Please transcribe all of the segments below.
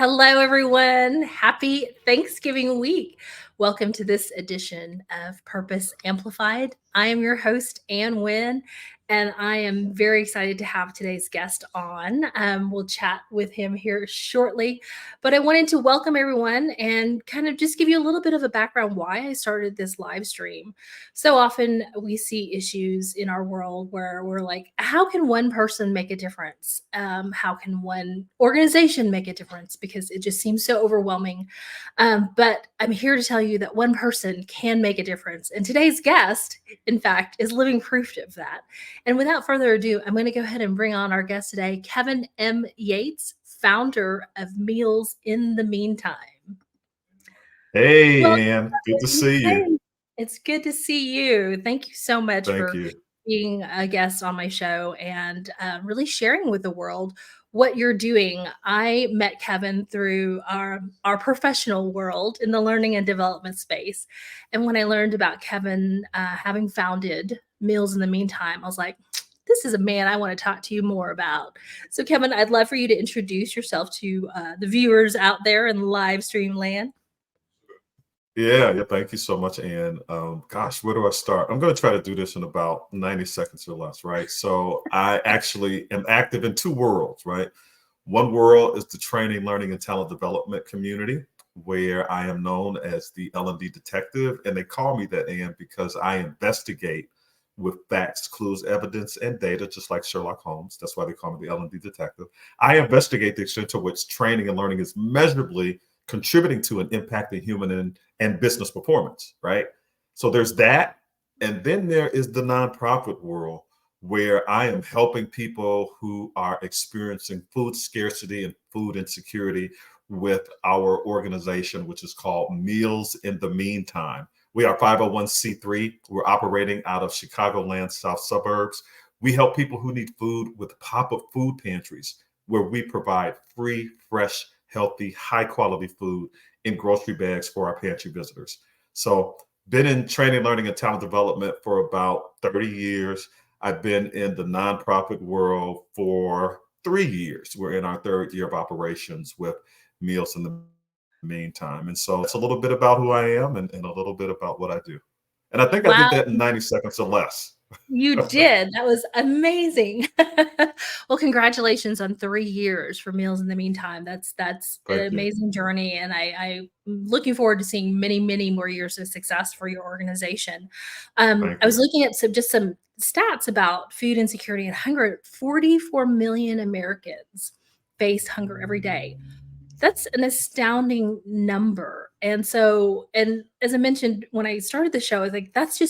Hello, everyone. Happy Thanksgiving week. Welcome to this edition of Purpose Amplified. I am your host, Anh Nguyen, and I am very excited to have today's guest on. We'll chat with him here shortly, but I wanted to welcome everyone and kind of just give you a little bit of a background why I started this live stream. So often we see issues in our world where we're like, how can one person make a difference? How can one organization make a difference? Because it just seems so overwhelming. But I'm here to tell you that one person can make a difference. And today's guest, in fact, is living proof of that. And without further ado, I'm going to go ahead and bring on our guest today, Kevin M. Yates, founder of Meals in the Meantime. Hey, Well, Ann, good to see you. it's good to see you. Thank you so much Thank for you. being a guest on my show and really sharing with the world what you're doing. I met Kevin through our professional world in the learning and development space, and when I learned about Kevin having founded Meals in the Meantime, I was like, this is a man I want to talk to you more about. So, Kevin, I'd love for you to introduce yourself to the viewers out there in live stream land. Yeah, thank you so much, Ann. Gosh, where do I start? I'm going to try to do this in about 90 seconds or less, right? So I actually am active in two worlds, right? One world is the training, learning, and talent development community, where I am known as the L&D detective. And they call me that, Ann, because I investigate with facts, clues, evidence, and data, just like Sherlock Holmes. That's why they call me the L&D detective. I investigate the extent to which training and learning is measurably contributing to and impacting human and business performance, right? So there's that. And then there is the nonprofit world, where I am helping people who are experiencing food scarcity and food insecurity with our organization, which is called Meals in the Meantime. We are 501c3. We're operating out of Chicagoland, south suburbs. We help people who need food with pop-up food pantries, where we provide free, fresh, healthy, high quality food in grocery bags for our pantry visitors. So, been in training, learning, and talent development for about 30 years. I've been in the nonprofit world for 3 years. We're in our third year of operations with Meals in the Meantime. And so it's a little bit about who I am and a little bit about what I do. And I think I Wow. did that in 90 seconds or less. You did. That was amazing. Well, congratulations on 3 years for Meals in the Meantime. That's an Thank you. amazing journey, and I'm looking forward to seeing many, many more years of success for your organization. Thank I was you. looking at some stats about food insecurity and hunger. 44 million Americans face hunger every day. That's an astounding number. And as I mentioned when I started the show, I was like, that's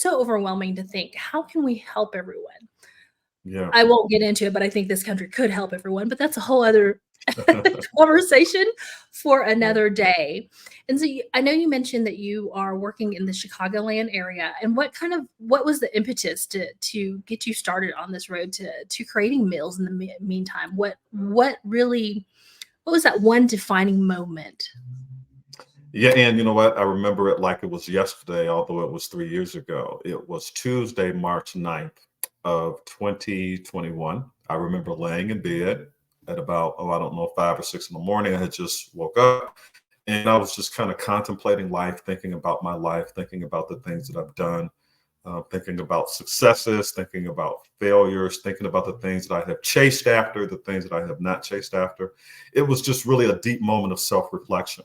so overwhelming to think. How can we help everyone? Yeah. I won't get into it, but I think this country could help everyone, but that's a whole other conversation for Yeah. another day. And so I know you mentioned that you are working in the Chicagoland area. And what was the impetus to get you started on this road to creating Meals in the Meantime? What was that one defining moment? Yeah, and you know what? I remember it like it was yesterday, although it was 3 years ago. It was Tuesday, March 9th of 2021. I remember laying in bed at about, I don't know, 5 or 6 in the morning. I had just woke up and I was just kind of contemplating life, thinking about my life, thinking about the things that I've done, thinking about successes, thinking about failures, thinking about the things that I have chased after, the things that I have not chased after. It was just really a deep moment of self reflection.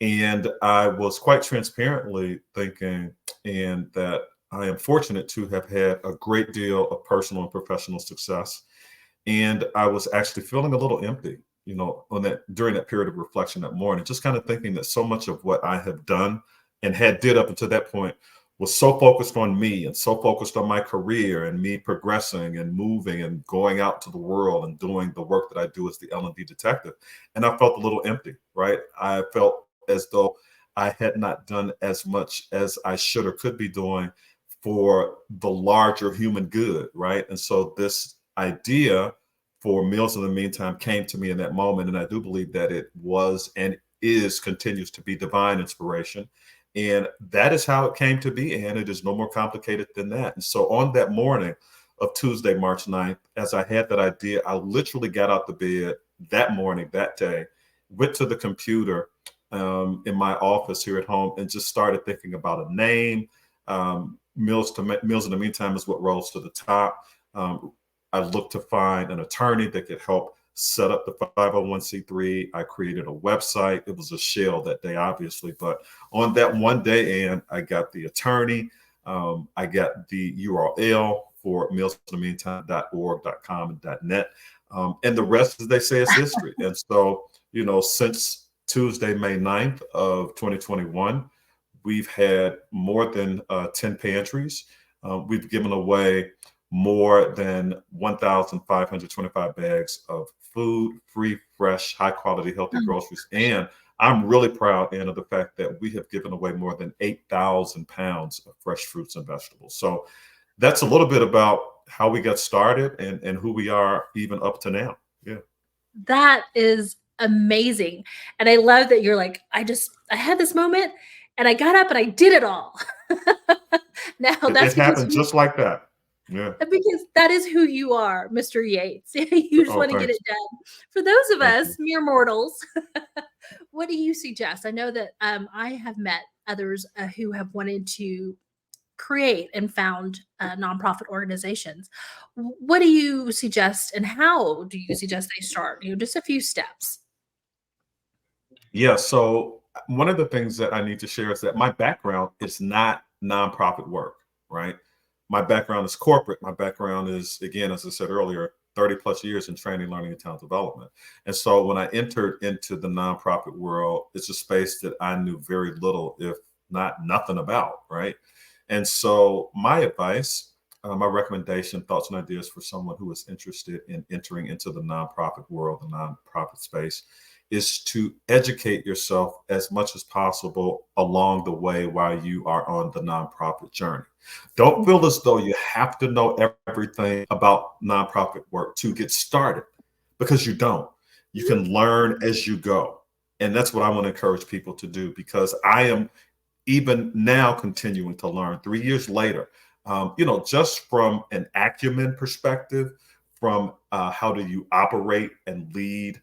And I was quite transparently thinking, and that I am fortunate to have had a great deal of personal and professional success. And I was actually feeling a little empty, on that during that period of reflection that morning, just kind of thinking that so much of what I have done and had did up until that point was so focused on me and so focused on my career and me progressing and moving and going out to the world and doing the work that I do as the L&D detective. And I felt a little empty, right? I felt as though I had not done as much as I should or could be doing for the larger human good, right? And so this idea for Meals in the Meantime came to me in that moment. And I do believe that it was and continues to be divine inspiration. And that is how it came to be. And it is no more complicated than that. And so on that morning of Tuesday, March 9th, as I had that idea, I literally got out the bed that morning, that day, went to the computer in my office here at home and just started thinking about a name. Meals in the Meantime is what rose to the top. I looked to find an attorney that could help set up the 501c3. I created a website. It was a shell that day, obviously, but on that one day, and I got the attorney. I got the URL for mealsinthemeantime.org.com and .net. And the rest, as they say, is history. And so, since Tuesday, May 9th of 2021, we've had more than 10 pantries. We've given away more than 1,525 bags of food, free, fresh, high quality, healthy groceries. And I'm really proud, Anna, of the fact that we have given away more than 8,000 pounds of fresh fruits and vegetables. So that's a little bit about how we got started and who we are even up to now. Yeah. That is amazing. And I love that you're like, I had this moment and I got up and I did it all. Now It that's happened just like that. Yeah. because that is who you are, Mr. Yates. You just Oh, want to get thanks. it done. For those of Thank us you. mere mortals, what do you suggest? I know that I have met others who have wanted to create and found nonprofit organizations. What do you suggest, and how do you suggest they start? Just a few steps. Yeah. So one of the things that I need to share is that my background is not nonprofit work, right? My background is corporate. My background is, again, as I said earlier, 30 plus years in training, learning, and talent development. And so when I entered into the nonprofit world, it's a space that I knew very little, if not nothing about, right? And so my advice, my recommendation, thoughts and ideas for someone who is interested in entering into the nonprofit world, the nonprofit space, is to educate yourself as much as possible along the way while you are on the nonprofit journey. Don't feel as though you have to know everything about nonprofit work to get started, because you don't. You can learn as you go. And that's what I want to encourage people to do, because I am even now continuing to learn 3 years later, just from an acumen perspective, from how do you operate and lead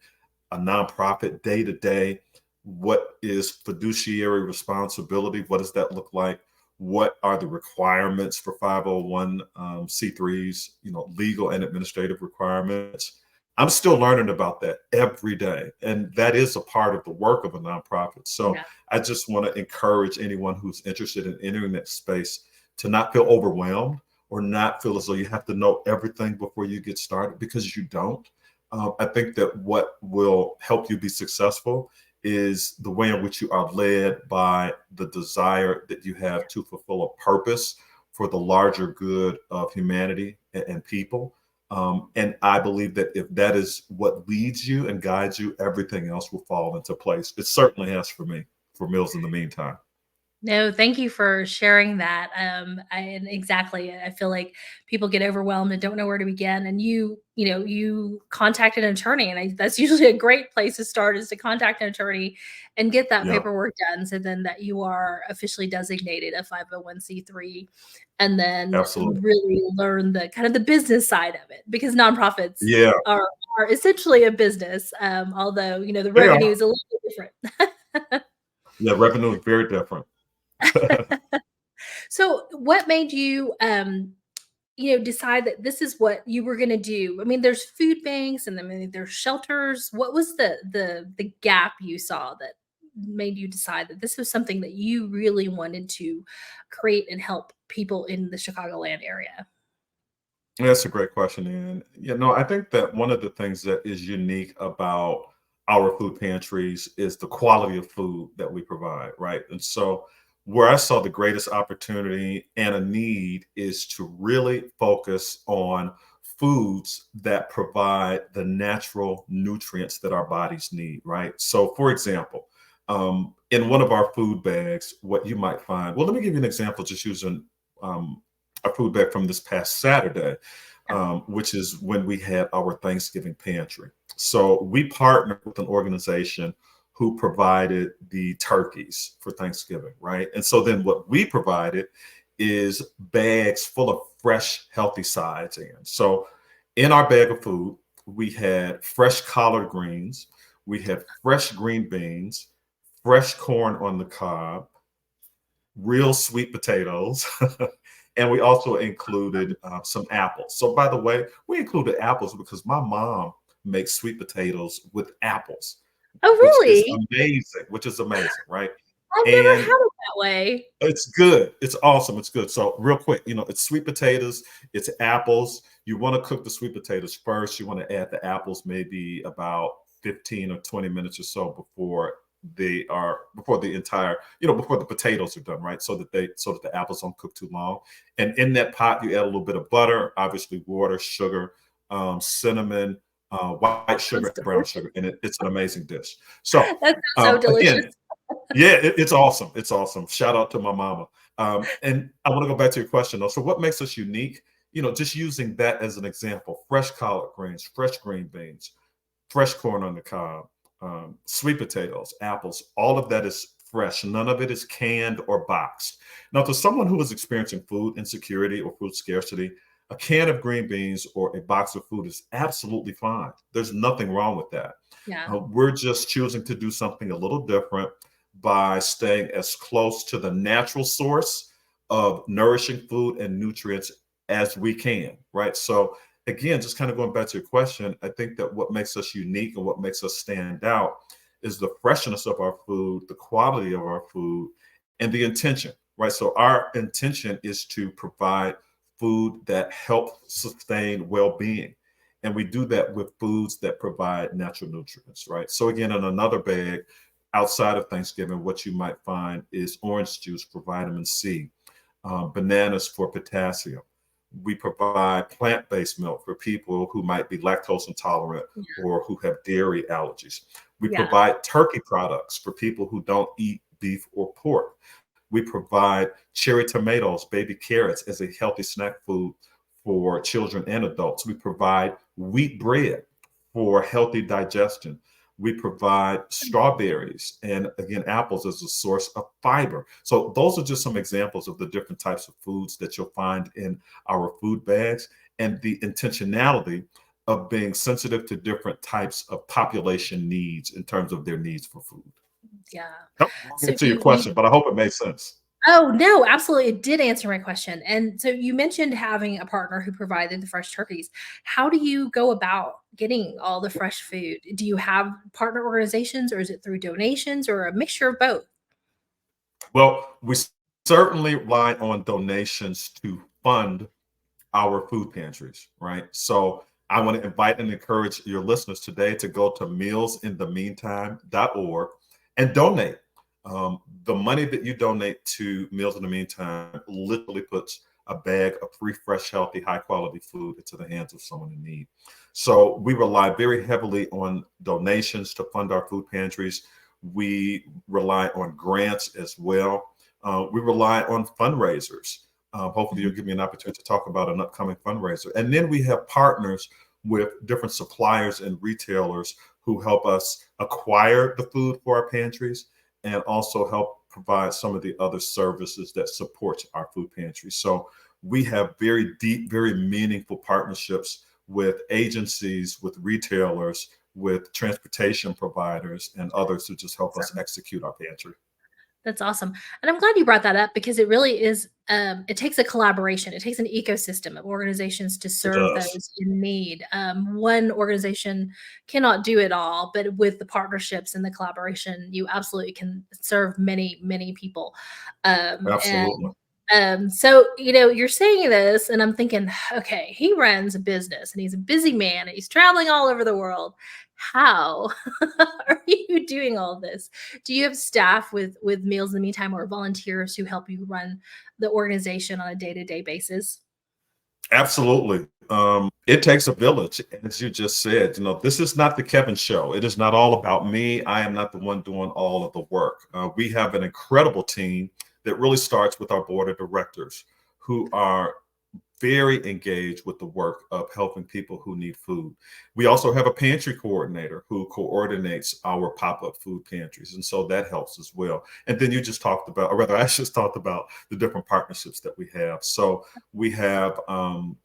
a nonprofit day to day. What is fiduciary responsibility? What does that look like? What are the requirements for 501 C3s, legal and administrative requirements? I'm still learning about that every day. And that is a part of the work of a nonprofit. So Yeah. I just want to encourage anyone who's interested in entering that space to not feel overwhelmed or not feel as though you have to know everything before you get started, because you don't. I think that what will help you be successful is the way in which you are led by the desire that you have to fulfill a purpose for the larger good of humanity and people. And I believe that if that is what leads you and guides you, everything else will fall into place. It certainly has for me, for Meals in the Meantime. No, thank you for sharing that. And exactly, I feel like people get overwhelmed and don't know where to begin. And you contact an attorney, and that's usually a great place to start, is to contact an attorney and get that Yeah, paperwork done, so then that you are officially designated a 501c3, and then absolutely. really learn the kind of the business side of it, because nonprofits Yeah, are are essentially a business, although the they revenue are. is a little bit different. Yeah, revenue is very different. So what made you decide that this is what you were going to do? I mean, there's food banks, and then there's shelters. What was the gap you saw that made you decide that this was something that you really wanted to create and help people in the Chicagoland area? That's a great question. And, I think that one of the things that is unique about our food pantries is the quality of food that we provide, right? And so, where I saw the greatest opportunity and a need is to really focus on foods that provide the natural nutrients that our bodies need, right? So, for example, in one of our food bags, what you might find, well, let me give you an example, just using um, a food bag from this past Saturday, which is when we had our Thanksgiving pantry. So we partnered with an organization who provided the turkeys for Thanksgiving, right? And so then what we provided is bags full of fresh, healthy sides. And so in our bag of food, we had fresh collard greens, We had fresh green beans, fresh corn on the cob, real sweet potatoes, and we also included some apples. So, by the way, we included apples because my mom makes sweet potatoes with apples, Oh, which is really? amazing, right? I've never And had it that way. it's good. It's awesome. It's good. So real quick, it's sweet potatoes, it's apples. You want to cook the sweet potatoes first. You want to add the apples maybe about 15 or 20 minutes or so before the entire, before the potatoes are done, right? So that the apples don't cook too long. And in that pot, you add a little bit of butter, obviously water, sugar, cinnamon, white Sounds sugar, brown delicious. sugar, and it's an amazing dish. So That sounds so delicious. again, yeah, it's awesome. It's awesome. Shout out to my mama. And I want to go back to your question though. So what makes us unique? Just using that as an example, fresh collard greens, fresh green beans, fresh corn on the cob, sweet potatoes, apples, all of that is fresh. None of it is canned or boxed. Now, to someone who is experiencing food insecurity or food scarcity, a can of green beans or a box of food is absolutely fine. There's nothing wrong with that. Yeah. We're just choosing to do something a little different by staying as close to the natural source of nourishing food and nutrients as we can, right? So, again, just kind of going back to your question, I think that what makes us unique and what makes us stand out is the freshness of our food, the quality of our food, and the intention, right? So, our intention is to provide food that help sustain well-being, and we do that with foods that provide natural nutrients, right? So again, in another bag, outside of Thanksgiving, what you might find is orange juice for vitamin C, bananas for potassium. We provide plant-based milk for people who might be lactose intolerant or who have dairy allergies. We Yeah. provide turkey products for people who don't eat beef or pork. We provide cherry tomatoes, baby carrots as a healthy snack food for children and adults. We provide wheat bread for healthy digestion. We provide strawberries and again apples as a source of fiber. So those are just some examples of the different types of foods that you'll find in our food bags and the intentionality of being sensitive to different types of population needs in terms of their needs for food. Yeah. Long So answer your question, but I hope it made sense. oh, no, absolutely. It did answer my question. And so you mentioned having a partner who provided the fresh turkeys. How do you go about getting all the fresh food? Do you have partner organizations or is it through donations or a mixture of both? Well, we certainly rely on donations to fund our food pantries, right? So I want to invite and encourage your listeners today to go to mealsinthemeantime.org and donate. The money that you donate to Meals in the Meantime literally puts a bag of free, fresh, healthy, high quality food into the hands of someone in need. So we rely very heavily on donations to fund our food pantries. We rely on grants as well. We rely on fundraisers. Hopefully, you'll Mhm. give me an opportunity to talk about an upcoming fundraiser. And then we have partners with different suppliers and retailers who help us acquire the food for our pantries and also help provide some of the other services that support our food pantry. So we have very deep, very meaningful partnerships with agencies, with retailers, with transportation providers, and others who just help us execute our pantry. That's awesome. And I'm glad you brought that up because it really is, it takes a collaboration. It takes an ecosystem of organizations to It serve does. those in need. One organization cannot do it all, but with the partnerships and the collaboration, you absolutely can serve many, many people. And Absolutely. so, you're saying this, and I'm thinking, okay, he runs a business and he's a busy man and he's traveling all over the world. How are you doing all this? Do you have staff with Meals in the Meantime or volunteers who help you run the organization on a day-to-day basis? Absolutely. It takes a village, as you just said. This is not the Kevin show. It is not all about me. I am not the one doing all of the work. We have an incredible team that really starts with our board of directors, who are very engaged with the work of helping people who need food. We also have a pantry coordinator who coordinates our pop-up food pantries, and so that helps as well. And then you just talked about, or rather, I just talked about the different partnerships that we have. So we have,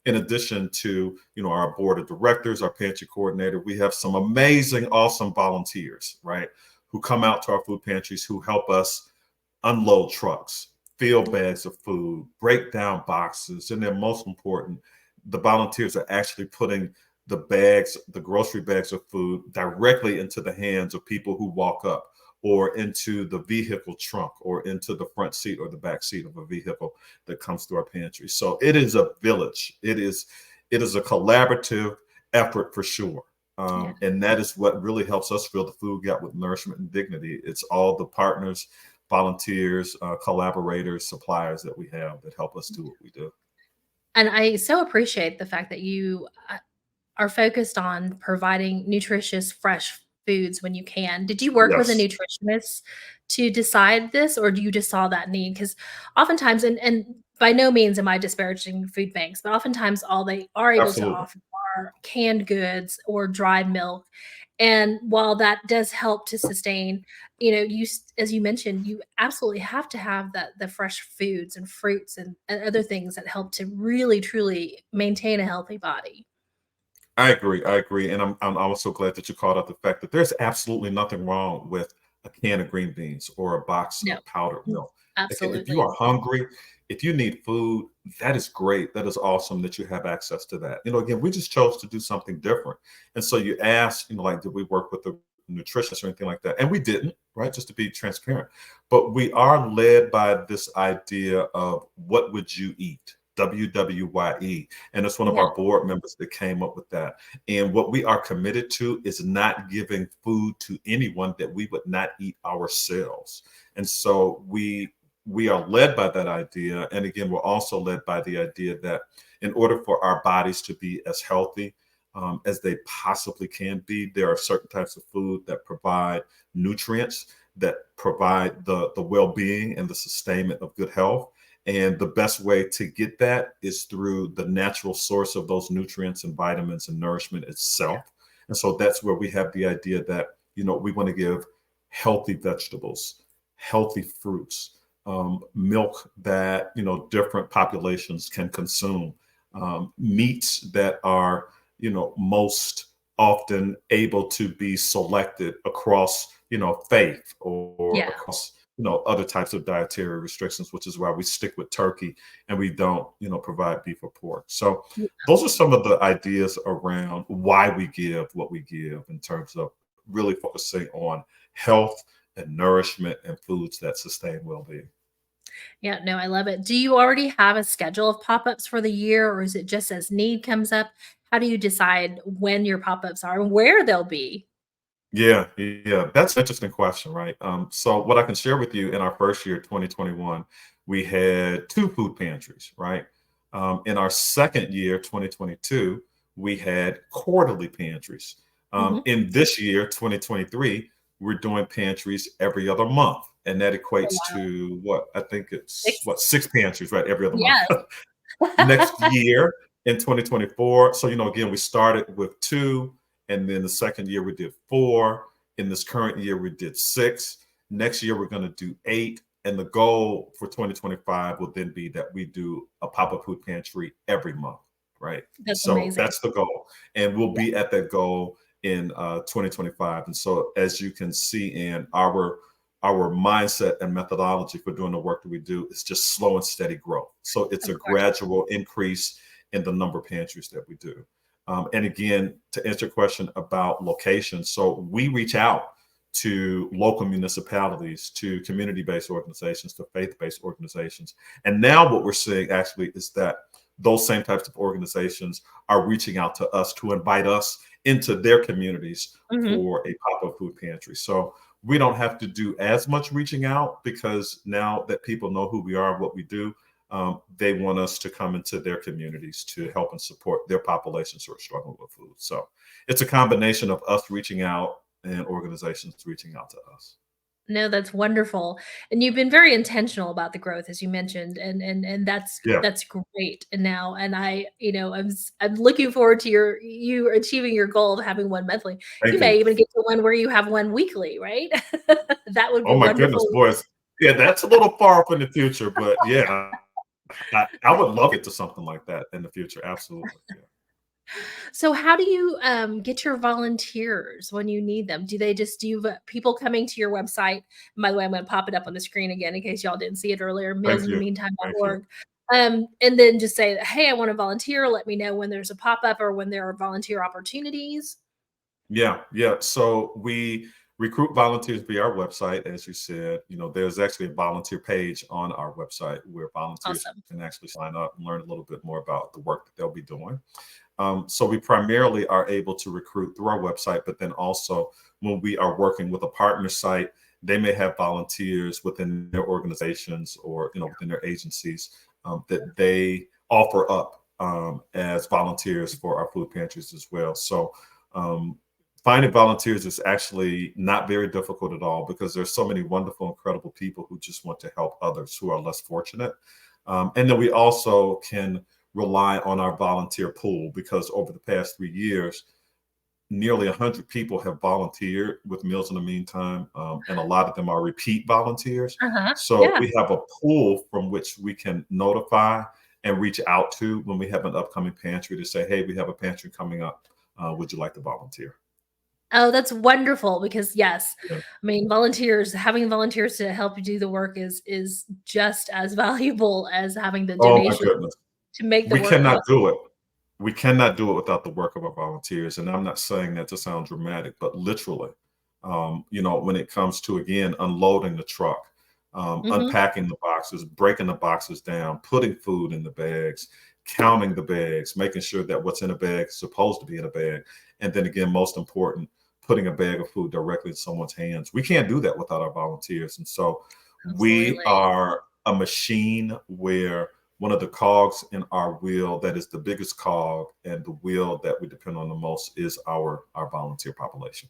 in addition to our board of directors, our pantry coordinator, we have some amazing, awesome volunteers, right, who come out to our food pantries, who help us unload trucks, fill bags of food, break down boxes, and then most important, the volunteers are actually putting the bags, the grocery bags of food directly into the hands of people who walk up, or into the vehicle trunk, or into the front seat or the back seat of a vehicle that comes through our pantry. So it is a village. It is a collaborative effort for sure. Yeah. And that is what really helps us fill the food gap with nourishment and dignity. It's all the partners, volunteers, collaborators, suppliers that we have that help us do what we do. And I so appreciate the fact that you are focused on providing nutritious, fresh foods when you can. Did you work with a Yes, nutritionist to decide this, or do you just saw that need? Because oftentimes, and by no means am I disparaging food banks, but oftentimes all they are able to absolutely. offer are canned goods or dried milk. And while that does help to sustain, as you mentioned, you absolutely have to have the fresh foods and fruits and other things that help to really truly maintain a healthy body. I agree. I agree. And I'm also glad that you called out the fact that there's absolutely nothing wrong with a can of green beans or a box No. of powdered Mm, milk. If you absolutely. are hungry, if you need food, that is great. That is awesome that you have access to that. Again, we just chose to do something different. And so you asked, like, did we work with a nutritionist or anything like that? And we didn't, right? Just to be transparent. But we are led by this idea of what would you eat? WWYE. And it's one of Yeah, our board members that came up with that. And what we are committed to is not giving food to anyone that we would not eat ourselves. And so we are led by that idea. And again, we're also led by the idea that in order for our bodies to be as healthy as they possibly can be, there are certain types of food that provide nutrients, that provide the well-being and the sustainment of good health. And the best way to get that is through the natural source of those nutrients and vitamins and nourishment yeah, itself. And so that's where we have the idea that, we want to give healthy vegetables, healthy fruits, milk that, different populations can consume, meats that are, most often able to be selected across, faith or yeah, across other types of dietary restrictions, which is why we stick with turkey and we don't, provide beef or pork. So yeah, those are some of the ideas around why we give what we give in terms of really focusing on health and nourishment and foods that sustain well-being. yeah. No, I love it. Do you already have a schedule of pop-ups for the year, or is it just as need comes up? How do you decide when your pop-ups are and where they'll be? Yeah, yeah, that's an interesting question, right? So what I can share with you, in our first year, 2021, we had two food pantries, right? In our second year, 2022, we had quarterly pantries. Mhm. In this year, 2023, we're doing pantries every other month, and that Oh, equates wow. to what? I think it's 6? what, six pantries, right? Every other month. Yes. Next year, in 2024, so again, we started with two, and then the second year we did four. In this current year, we did six. Next year, we're going to do eight. And the goal for 2025 will then be that we do a pop-up food pantry every month, right? That's So amazing. that's the goal. And we'll Yeah, be at that goal in 2025. And so as you can see, in our mindset and methodology for doing the work that we do is just slow and steady growth. So it's of a course. gradual increase in the number of pantries that we do. And again, to answer your question about locations, so we reach out to local municipalities, to community-based organizations, to faith-based organizations. And now what we're seeing actually is that those same types of organizations are reaching out to us to invite us into their communities Mhm. for a pop-up food pantry. So we don't have to do as much reaching out, because now that people know who we are, what we do, they want us to come into their communities to help and support their populations who are struggling with food. So it's a combination of us reaching out and organizations reaching out to us. No, that's wonderful. And you've been very intentional about the growth, as you mentioned, and Yeah, that's great. And now, and I, I'm looking forward to you achieving your goal of having one monthly. You thank you. may even get to one where you have one weekly, right? That would be Oh my goodness, wonderful. boys. Yeah, that's a little far up in the future, but yeah, I would love it to something like that in the future. Absolutely. Yeah. So how do you get your volunteers when you need them? Do you have people coming to your website? And by the way, I'm going to pop it up on the screen again in case y'all didn't see it earlier, Thank you. Thank you. mealsinthemeantime.org. And then just say, hey, I want to volunteer. Let me know when there's a pop-up or when there are volunteer opportunities. Yeah, yeah. So we recruit volunteers via our website, as you said. There's actually a volunteer page on our website where volunteers Awesome. can actually sign up and learn a little bit more about the work that they'll be doing. So we primarily are able to recruit through our website, but then also when we are working with a partner site, they may have volunteers within their organizations or within their agencies that they offer up as volunteers for our food pantries as well. So um, finding volunteers is actually not very difficult at all because there's so many wonderful, incredible people who just want to help others who are less fortunate. And then we also can rely on our volunteer pool because over the past 3 years, nearly 100 people have volunteered with Meals in the Meantime, and a lot of them are repeat volunteers. Uh-huh. So Yeah. we have a pool from which we can notify and reach out to when we have an upcoming pantry to say, hey, we have a pantry coming up. Would you like to volunteer? Oh, that's wonderful because yes, Yeah. I mean having volunteers to help you do the work is just as valuable as having the Oh my donation goodness. to make the We work cannot go. do it. We cannot do it without the work of our volunteers. And I'm not saying that to sound dramatic, but literally, when it comes to, again, unloading the truck, Mhm. unpacking the boxes, breaking the boxes down, putting food in the bags, counting the bags, making sure that what's in a bag is supposed to be in a bag. And then again, most important, putting a bag of food directly in someone's hands. We can't do that without our volunteers. And so we Absolutely. are a machine where one of the cogs in our wheel that is the biggest cog and the wheel that we depend on the most is our volunteer population.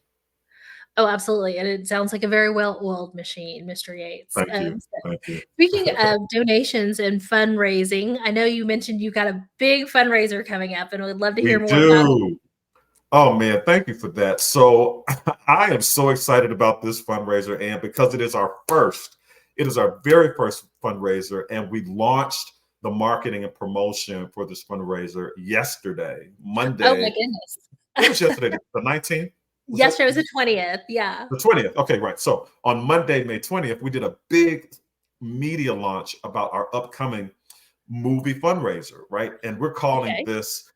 Oh, absolutely, and it sounds like a very well-oiled machine, Mr. Yates. Thank you. So Thank you. speaking of donations and fundraising, I know you mentioned you got a big fundraiser coming up, and I would love to hear We more about it. do. Oh man, thank you for that. So I am so excited about this fundraiser, and because it is our very first fundraiser, and we launched the marketing and promotion for this fundraiser yesterday, Oh my Monday. What was goodness. yesterday? The 19th? Was that Yesterday was the 20th, yeah. the 20th? Okay, right. So on Monday, May 20th, we did a big media launch about our upcoming movie fundraiser, right? And we're calling Okay. this,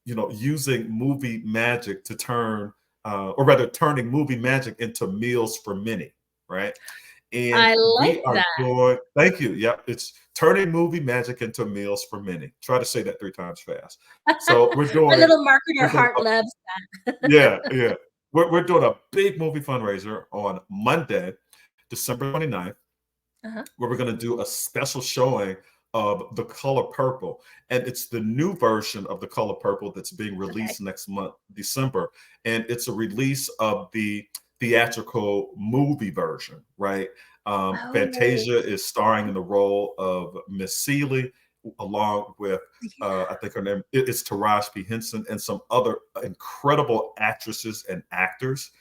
using movie magic to or rather, turning movie magic into meals for many, right? And I like we are that. doing, thank you. Yep, it's turning movie magic into meals for many. Try to say that 3 times fast. So we're My doing it. little marketer We're doing heart loves that. yeah, yeah. We're doing a big movie fundraiser on Monday, December 29th, Uh-huh, where we're going to do a special showing of The Color Purple. And it's the new version of The Color Purple that's being okay. released next month, December. And it's a release of the theatrical movie version, right? Oh, Fantasia is starring in the role of Miss Seeley, along with I think her name is Taraji P. Henson and some other incredible actresses and actors.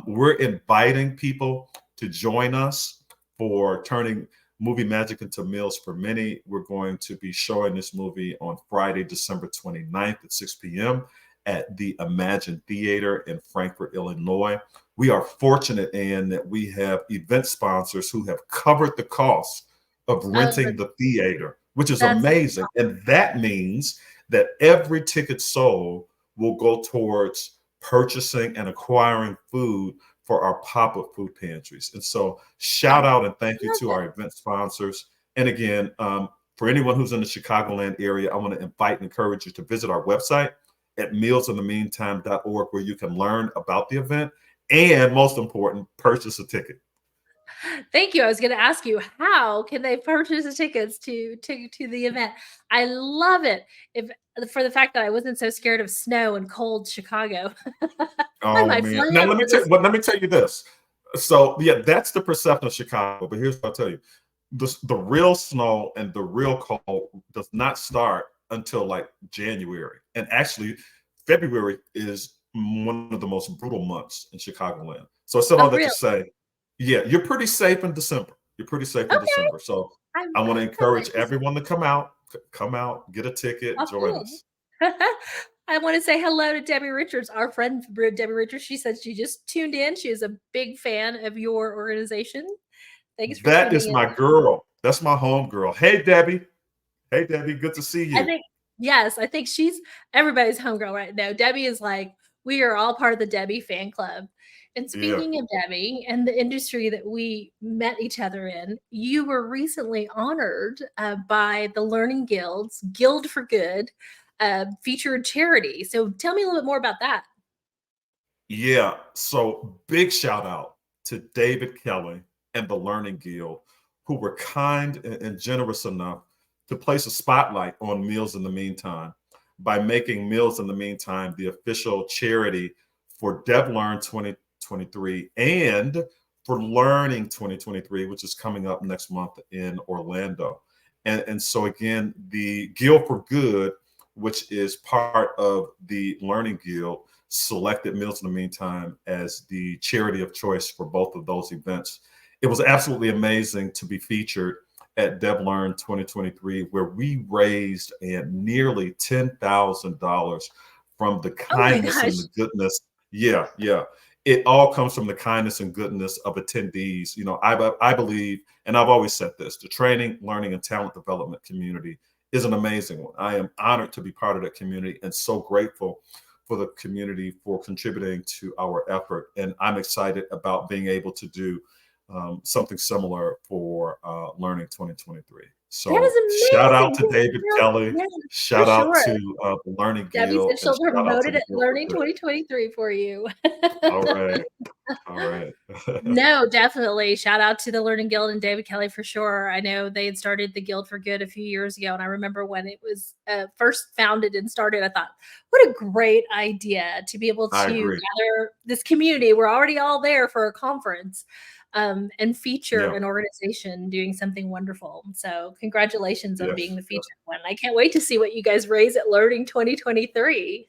We're inviting people to join us for turning movie magic into meals for many. We're going to be showing this movie on Friday, December 29th at 6 p.m. at the Imagine Theater in Frankfort, Illinois. We are fortunate in that we have event sponsors who have covered the cost of oh, renting the theater, which is that's amazing. And that means that every ticket sold will go towards purchasing and acquiring food for our pop-up food pantries. And so I shout out and thank you love to it. our event sponsors. And again, for anyone who's in the Chicagoland area, I want to invite and encourage you to visit our website at mealsinthemeantime.org, where you can learn about the event and, most important, purchase a ticket. Thank you. I was going to ask you, how can they purchase the tickets to the event? I love it. If for the fact that I wasn't so scared of snow and cold Chicago, I Oh might man! fly Now out for this. let me tell you this. So yeah, that's the perception of Chicago. But here's what I'll tell you: the real snow and the real cold does not start until like January, and actually, February is one of the most brutal months in Chicagoland. So I said Oh, all that really? to say, yeah, you're pretty safe in December. You're pretty safe in Okay. December. So I I want to can't wait encourage to see. everyone to come out, get a ticket, Oh, join cool. us. I want to say hello to Debbie Richards, our friend Debbie Richards. She said she just tuned in. She is a big fan of your organization. Thanks for That tuning is in. my girl. That's my home girl. Hey, Debbie. Hey, Debbie. Good to see I you. think yes, I think she's everybody's homegirl right now. Debbie is like, we are all part of the Debbie fan club. And Yeah. speaking of Debbie and the industry that we met each other in, you were recently honored by the Learning Guild's Guild for Good featured charity. So tell me a little bit more about that. Yeah. So big shout out to David Kelly and the Learning Guild, who were kind and generous enough to place a spotlight on Meals in the Meantime by making Meals in the Meantime the official charity for DevLearn 2023 and for Learning 2023, which is coming up next month in Orlando. And so, again, the Guild for Good, which is part of the Learning Guild, selected Meals in the Meantime as the charity of choice for both of those events. It was absolutely amazing to be featured at DevLearn 2023, where we raised nearly $10,000 from the Oh my kindness and gosh. the goodness. Yeah, yeah. It all comes from the kindness and goodness of attendees. I believe, and I've always said this: the training, learning, and talent development community is an amazing one. I am honored to be part of that community and so grateful for the community for contributing to our effort. And I'm excited about being able to do something similar for Learning 2023. That So is shout out amazing. to David Kelly, Yeah, for shout out sure. to the Learning Debbie Guild, said and she'll shout out promote to it the at Guild for Learning Good. 2023 for you. All right. All right. No, definitely. Shout out to the Learning Guild and David Kelly for sure. I know they had started the Guild for Good a few years ago. And I remember when it was first founded and started, I thought, what a great idea to be able I to agree. gather this community. We're already all there for a conference and feature Yeah. an organization doing something wonderful. So, congratulations on being Yes. the Yes. featured one. I can't wait to see what you guys raise at Learning 2023.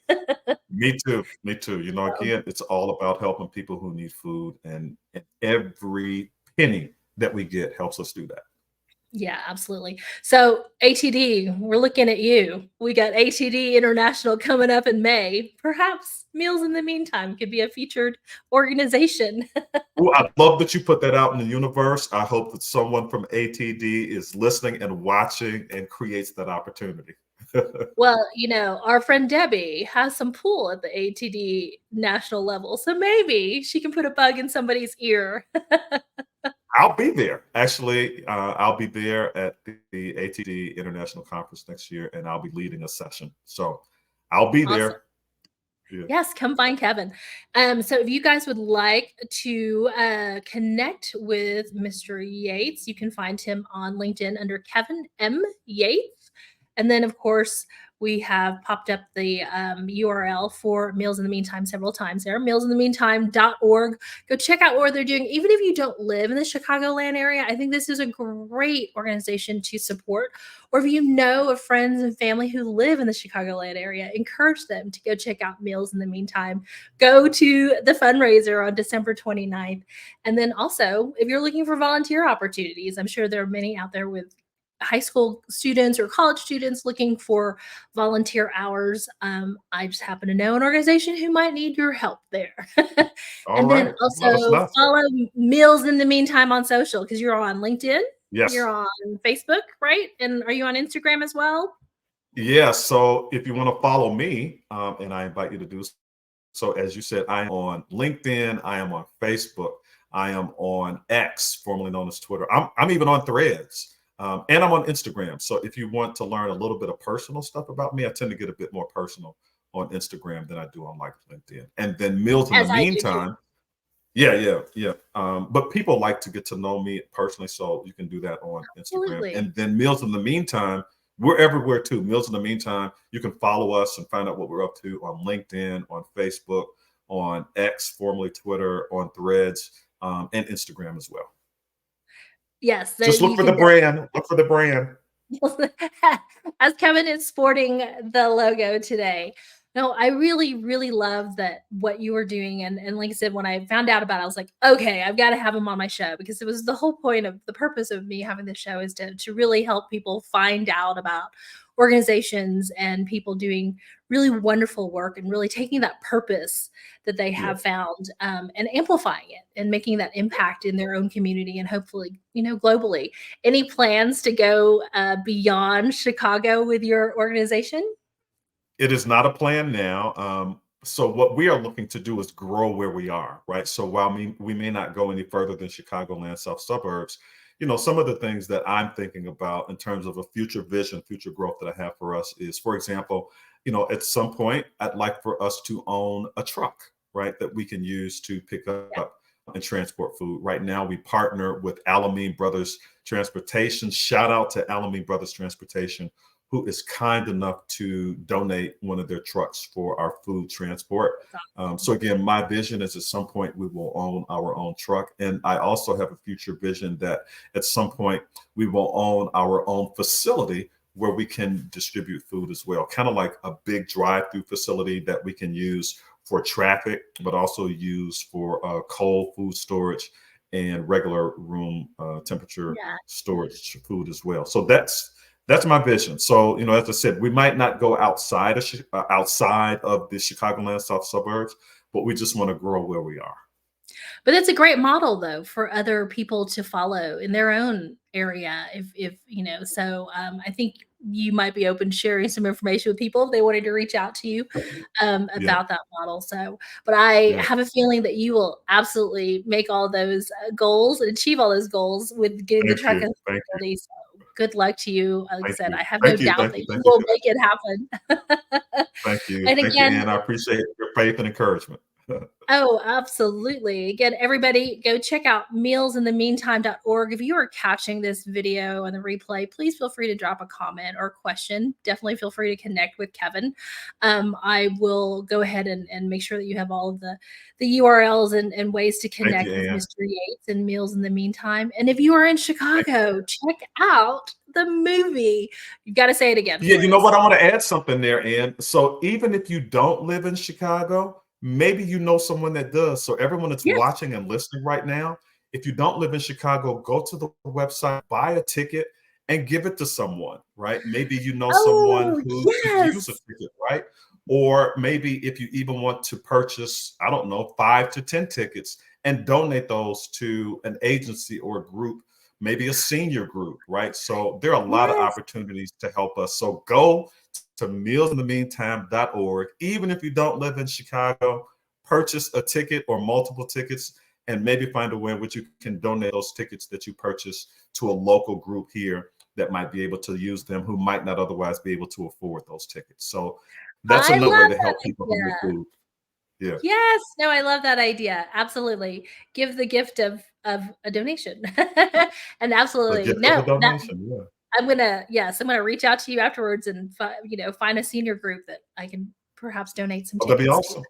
Me too. Me too. Again, it's all about helping people who need food, and every penny that we get helps us do that. Yeah, absolutely. So ATD, we're looking at you. We got ATD International coming up in May. Perhaps Meals in the Meantime could be a featured organization. Well, I love that you put that out in the universe. I hope that someone from ATD is listening and watching and creates that opportunity. Well, our friend Debbie has some pull at the ATD national level. So maybe she can put a bug in somebody's ear. I'll be there. Actually, I'll be there at the ATD International Conference next year, and I'll be leading a session. So I'll be Awesome. there. Yeah. Yes, come find Kevin. So if you guys would like to connect with Mr. Yates, you can find him on LinkedIn under Kevin M. Yates. And then, of course, we have popped up the URL for Meals in the Meantime several times there, mealsinthemeantime.org. Go check out what they're doing. Even if you don't live in the Chicagoland area, I think this is a great organization to support. Or if you know of friends and family who live in the Chicagoland area, encourage them to go check out Meals in the Meantime. Go to the fundraiser on December 29th. And then also, if you're looking for volunteer opportunities, I'm sure there are many out there with high school students or college students looking for volunteer hours. I just happen to know an organization who might need your help there. All And then right. Let us also know. follow Meals in the Meantime on social because you're on LinkedIn, you're Yes. on Facebook, right? And are you on Instagram as well? Yeah. So if you want to follow me, and I invite you to do so, as you said, I am on LinkedIn, I am on Facebook, I am on X, formerly known as Twitter. I'm even on Threads, and I'm on Instagram. So if you want to learn a little bit of personal stuff about me, I tend to get a bit more personal on Instagram than I do on like LinkedIn. And then Meals in the As I do too. Meantime. Yeah, yeah, yeah. But people like to get to know me personally, so you can do that on Instagram. Absolutely. And then Meals in the Meantime, we're everywhere too. Meals in the Meantime, you can follow us and find out what we're up to on LinkedIn, on Facebook, on X, formerly Twitter, on Threads. and Instagram as well. Yes, so Just look you for the can brand. Look for the brand. as Kevin is sporting the logo today. No, I really, really love that what you were doing. And like I said, when I found out about it, I was like, okay, I've got to have him on my show because it was the whole point of the purpose of me having this show is to really help people find out about organizations and people doing really wonderful work and really taking that purpose that they Yeah. have found and amplifying it and making that impact in their own community and hopefully, globally. Any plans to go beyond Chicago with your organization? It is not a plan now. So what we are looking to do is grow where we are, right? So while we may not go any further than Chicagoland South suburbs, some of the things that I'm thinking about in terms of a future vision, future growth that I have for us is, for example, at some point, I'd like for us to own a truck, right, that we can use to pick Yeah. up and transport food. Right now, we partner with Alameen Brothers Transportation. Shout out to Alameen Brothers Transportation, who is kind enough to donate one of their trucks for our food transport. That's So awesome. again, my vision is at some point we will own our own truck. And I also have a future vision that at some point we will own our own facility where we can distribute food as well, kind of like a big drive-through facility that we can use for traffic, but also use for cold food storage and regular room temperature Yeah. storage food as well. So that's my vision. So, as I said, we might not go outside of the Chicagoland South suburbs, but we just want to grow where we are. But it's a great model though for other people to follow in their own area. If so I think you might be open to sharing some information with people if they wanted to reach out to you Yeah, about that model. So, but I yeah. have a feeling that you will absolutely make all those goals and achieve all those goals with getting the Thank truck you, and thank you, facility. So, good luck to you. Like I thank said, you, I have no thank you, doubt thank that you, you thank you will for that. make it happen. And Thank you, again, and I appreciate your faith and encouragement. oh, absolutely. Again, everybody go check out mealsinthemeantime.org. If you are catching this video on the replay, please feel free to drop a comment or question. Definitely feel free to connect with Kevin. I will go ahead and make sure that you have all of the URLs and ways to Thank you, connect with Ann. Mr. Yates and Meals in the Meantime. And if you are in Thank you. Chicago, check out the movie. You've got to say it again Yeah, for you know us. what? I want to add something there, Ann. So even if you don't live in Chicago, maybe you know someone that does. So everyone that's Yes. watching and listening right now, if you don't live in Chicago, go to the website, buy a ticket, and give it to someone, right? Maybe you know someone Oh, who could use a yes. ticket, right? Or maybe if you even want to purchase, I don't know, 5 to 10 tickets and donate those to an agency or a group, maybe a senior group, right? So there are a lot of Yes. opportunities to help us. So go to mealsinthemeantime.org. Even if you don't live in Chicago, purchase a ticket or multiple tickets and maybe find a way in which you can donate those tickets that you purchase to a local group here that might be able to use them who might not otherwise be able to afford those tickets. So that's I another way love to that help people who need idea. food. Yeah. Yes. No, I love that idea. Absolutely. Give the gift of a donation. And The absolutely. gift of a No, that donation. Yeah. I'm gonna reach out to you afterwards and find a senior group that I can perhaps donate some Oh, that'd be tickets to. awesome.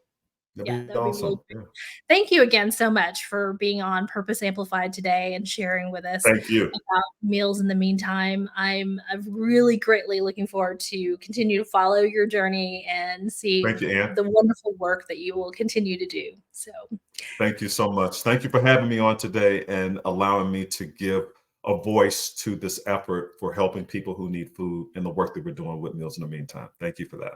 That'd Yeah, be that would be really awesome. great. Yeah. Thank you again so much for being on Purpose Amplified today and sharing with us Thank you. about meals in the meantime. I'm really greatly looking forward to continue to follow your journey and see Thank you, Ann. the wonderful work that you will continue to do. So Thank you so much. Thank you for having me on today and allowing me to give a voice to this effort for helping people who need food and the work that we're doing with Meals in the Meantime. Thank you for that.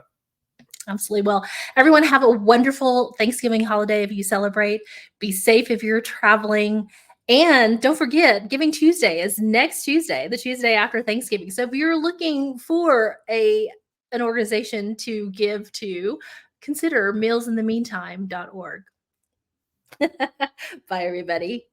absolutely. Well, everyone have a wonderful Thanksgiving holiday if you celebrate. Be safe if you're traveling. And don't forget, Giving Tuesday is next Tuesday, the Tuesday after Thanksgiving. So if you're looking for an organization to give to, consider mealsinthemeantime.org. Bye, everybody.